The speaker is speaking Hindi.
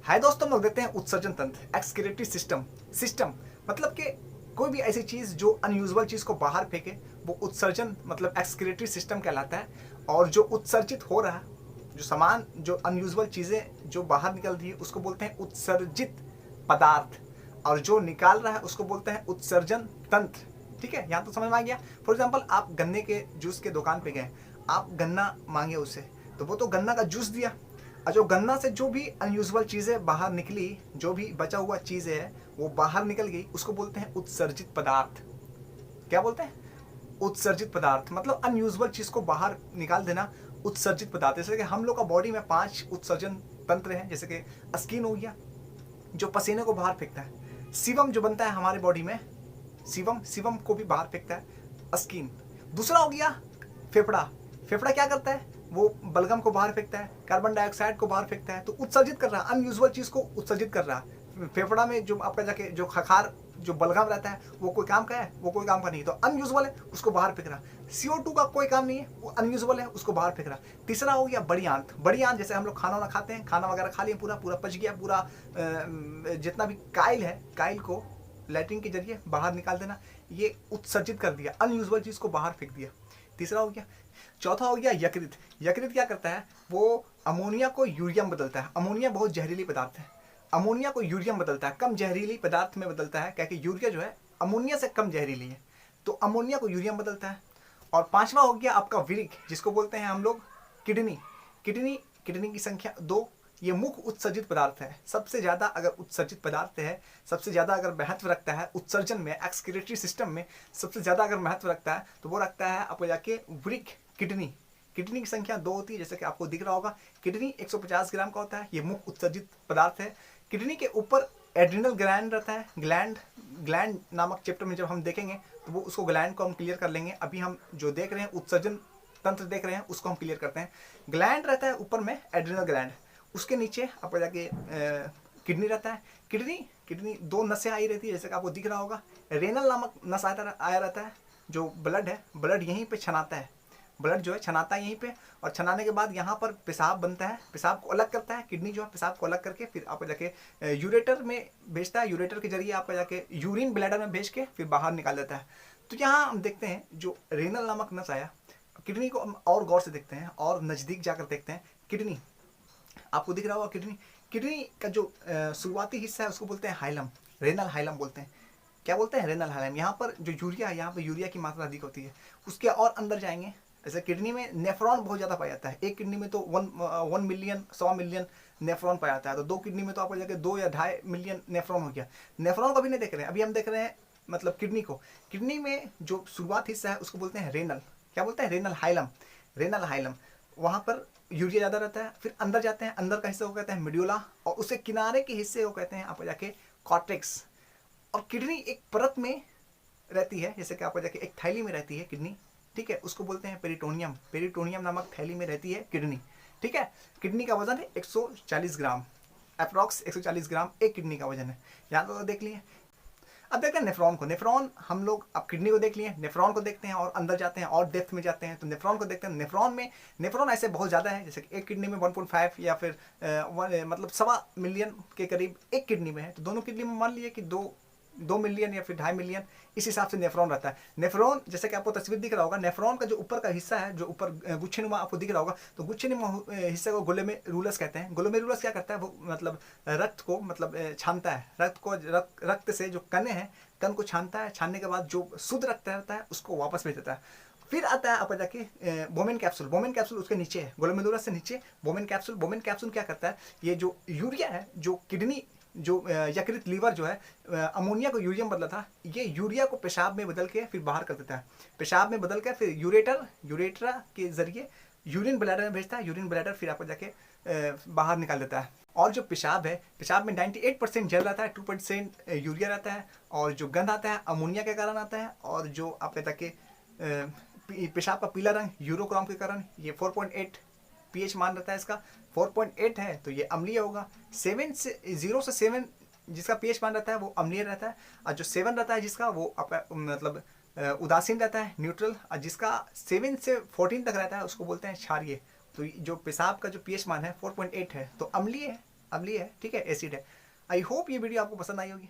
हाय दोस्तों, हम लोग देखते हैं उत्सर्जन तंत्र, एक्सक्रीटरी सिस्टम। सिस्टम मतलब कि कोई भी ऐसी चीज़ जो अनयूजुअल चीज़ को बाहर फेंके वो उत्सर्जन मतलब एक्सक्रीटरी सिस्टम कहलाता है। और जो उत्सर्जित हो रहा है, जो सामान, जो अनयूजुअल चीज़ें जो बाहर निकल रही है उसको बोलते हैं उत्सर्जित पदार्थ, और जो निकाल रहा है उसको बोलते हैं उत्सर्जन तंत्र। ठीक है, यहाँ तो समझ में आ गया। फॉर एग्जाम्पल, आप गन्ने के जूस के दुकान पे गए, आप गन्ना मांगे उससे, तो वो तो गन्ना का जूस दिया, और जो गन्ना से जो भी अनयूजुअल चीज़ें बाहर निकली, जो भी बचा हुआ चीज़ें है वो बाहर निकल गई, उसको बोलते हैं उत्सर्जित पदार्थ। क्या बोलते हैं? उत्सर्जित पदार्थ मतलब अनयूजुअल चीज़ को बाहर निकाल देना, उत्सर्जित पदार्थ। जैसे कि हम लोग का बॉडी में 5 उत्सर्जन तंत्र हैं, जैसे कि स्किन हो गया जो पसीने को बाहर फेंकता है, सीवम जो बनता है हमारे बॉडी में, सीवम सीवम को भी बाहर फेंकता है स्किन। दूसरा हो गया फेफड़ा। फेफड़ा क्या करता है? वो बलगम को बाहर फेंकता है, कार्बन डाइऑक्साइड को बाहर फेंकता है, तो उत्सर्जित कर रहा है, अनयूजुअल चीज़ को उत्सर्जित कर रहा है। फेफड़ा में जो आपका जाके जो खखार जो बलगम रहता है वो कोई काम का है? वो कोई काम का नहीं, तो अनयूजुअल है, उसको बाहर फेंक रहा। CO2 का कोई काम नहीं है, वो अनयूजुअल है, उसको बाहर फेंक रहा। तीसरा हो गया बड़ी आंत। बड़ी आंत जैसे हम लोग खाना वाना खाते हैं, खाना वगैरह खा लिया, पूरा पूरा पच गया, पूरा जितना भी काइल है, काइल को लैट्रिन के जरिए बाहर निकाल देना, ये उत्सर्जित कर दिया, अनयूजुअल चीज़ को बाहर फेंक दिया। तीसरा हो गया। चौथा हो गया यकृत। यकृत क्या करता है? वो अमोनिया को यूरिया में बदलता है। अमोनिया बहुत जहरीली पदार्थ है, अमोनिया को यूरिया में बदलता है, कम जहरीली पदार्थ में बदलता है, क्या कि यूरिया जो है अमोनिया से कम जहरीली है, तो अमोनिया को यूरिया में बदलता है। और पांचवा हो गया आपका विरिक, जिसको बोलते हैं हम लोग किडनी। किडनी किडनी की संख्या 2, ये मुख्य उत्सर्जित पदार्थ है। सबसे ज़्यादा अगर उत्सर्जित पदार्थ है, सबसे ज़्यादा अगर महत्व रखता है उत्सर्जन में, एक्सक्रीटरी सिस्टम में सबसे ज़्यादा अगर महत्व रखता है तो वो रखता है आपको जाके वृक, किडनी। किडनी की संख्या 2 होती है, जैसे कि आपको दिख रहा होगा, किडनी 150 ग्राम का होता है, ये मुख्य उत्सर्जित पदार्थ है। किडनी के ऊपर एड्रिनल ग्लैंड रहता है। ग्लैंड नामक चैप्टर में जब हम देखेंगे तो वो उसको ग्लैंड को हम क्लियर कर लेंगे। अभी हम जो देख रहे हैं उत्सर्जन तंत्र देख रहे हैं उसको हम क्लियर करते हैं। ग्लैंड रहता है ऊपर में, एड्रिनल ग्लैंड, उसके नीचे आपको जाके किडनी रहता है। किडनी 2 नसें आई रहती है, जैसे कि आपको दिख रहा होगा। रेनल नामक नस आया रहता है, जो ब्लड है, ब्लड यहीं पे छनाता है, ब्लड जो है छनाता है यहीं पे, और छनाने के बाद यहाँ पर पेशाब बनता है, पेशाब को अलग करता है किडनी जो है, पेशाब को अलग करके फिर आपको जाके यूरेटर में भेजता है, यूरेटर के जरिए आपको जाके यूरिन ब्लैडर में भेज के फिर बाहर निकाल देता है। तो यहाँ हम देखते हैं जो रेनल नामक नस आया, किडनी को हम और गौर से देखते हैं और नज़दीक जाकर देखते हैं। किडनी आपको दिख रहा होगा, किडनी का जो शुरुआती हिस्सा है उसको बोलते हैं हाइलम, रेनल हाइलम बोलते हैं। क्या बोलते हैं? Renal hilum. यहाँ पर जो यूरिया है, यहाँ पर यूरिया की मात्रा अधिक होती है। उसके और अंदर जाएंगे, जैसे किडनी में नेफ्रॉन बहुत ज़्यादा पाया जाता है। एक किडनी में तो 1 मिलियन 100 मिलियन नेफ्रॉन पाया जाता है, तो 2 किडनी में तो आपको जाके 2 या 2.5 मिलियन नेफ्रॉन हो गया। नेफ्रॉन को भी नहीं देख रहे हैं, अभी हम देख रहे हैं मतलब किडनी को। किडनी में जो शुरुआत हिस्सा है उसको बोलते हैं रेनल। क्या बोलते हैं? Renal hilum. रेनल हाइलम, वहाँ पर यूरिया ज़्यादा रहता है। फिर अंदर जाते हैं, अंदर का हिस्से को कहते हैं मेड्यूला, और उसके किनारे के हिस्से को कहते हैं आपको जाके कॉर्टेक्स। और किडनी एक परत में रहती है, जैसे कि आपको जाके एक थैली में रहती है किडनी, ठीक है, उसको बोलते हैं पेरिटोनियम। पेरिटोनियम नामक थैली में रहती है किडनी, ठीक है। किडनी का वजन है 140 ग्राम, अप्रॉक्स 140 ग्राम एक किडनी का वजन है। यहाँ तो देख लिए। अब देखते हैं नेफ्रॉन को। नेफ्रॉन हम लोग अब किडनी को देख लिए, नेफ्रॉन को देखते हैं और अंदर जाते हैं और डेप्थ में जाते हैं, तो नेफ्रॉन को देखते हैं। नेफ्रॉन ऐसे बहुत ज़्यादा है, जैसे कि एक किडनी में 1.5 या फिर मतलब 1.25 मिलियन के करीब एक किडनी में है, तो दोनों किडनी में मान लिए कि 2 मिलियन या फिर 2.5 मिलियन, इस हिसाब से नेफ्रॉन रहता है। नेफ्रॉन जैसे कि आपको तस्वीर दिख रहा होगा, नेफ्रॉन का जो ऊपर का हिस्सा है, जो ऊपर गुच्छेनुमा आपको दिख रहा होगा, तो गुच्छेनुमा हिस्से को ग्लोमेरुलस कहते हैं। ग्लोमेरुलस क्या करता है? वो मतलब रक्त को मतलब छानता है, रक्त से जो कण है, कण को छानता है, छानने के बाद जो शुद्ध रक्त रहता है उसको वापस भेज देता है। फिर आता है आपको जाके बोमेन कैप्सूल। बोमेन कैप्सूल उसके नीचे है, ग्लोमेरुलस से नीचे बोमेन कैप्सूल। बोमेन कैप्सूल क्या करता है? ये जो यूरिया है, जो किडनी जो यकृत लीवर जो है अमोनिया को यूरिया में बदला था, ये यूरिया को पेशाब में बदल के फिर बाहर कर देता है। पेशाब में बदल के फिर यूरेट्रा के जरिए यूरिन ब्लैडर में भेजता है। यूरिन ब्लैडर फिर आपको जाके बाहर निकाल देता है। और जो पेशाब है, पेशाब में 98% जल रहता है, 2% यूरिया रहता है, और जो गंध आता है अमोनिया के कारण आता है, और जो आपको जाके पेशाब का पीला रंग यूरोक्रॉम के कारण, ये 4.8 pH मान रहता है इसका। 4.8 है तो ये अम्लीय होगा। 0 से 7 जिसका pH मान रहता है वो अम्लीय रहता है, और जो 7 रहता है जिसका वो आपका मतलब उदासीन रहता है, न्यूट्रल। और जिसका 7 से 14 तक रहता है उसको बोलते हैं क्षारीय। तो जो पेशाब का जो pH मान है 4.8 है तो अम्लीय है, अम्लीय है, ठीक है, एसिड है। आई होप ये वीडियो आपको पसंद आई होगी।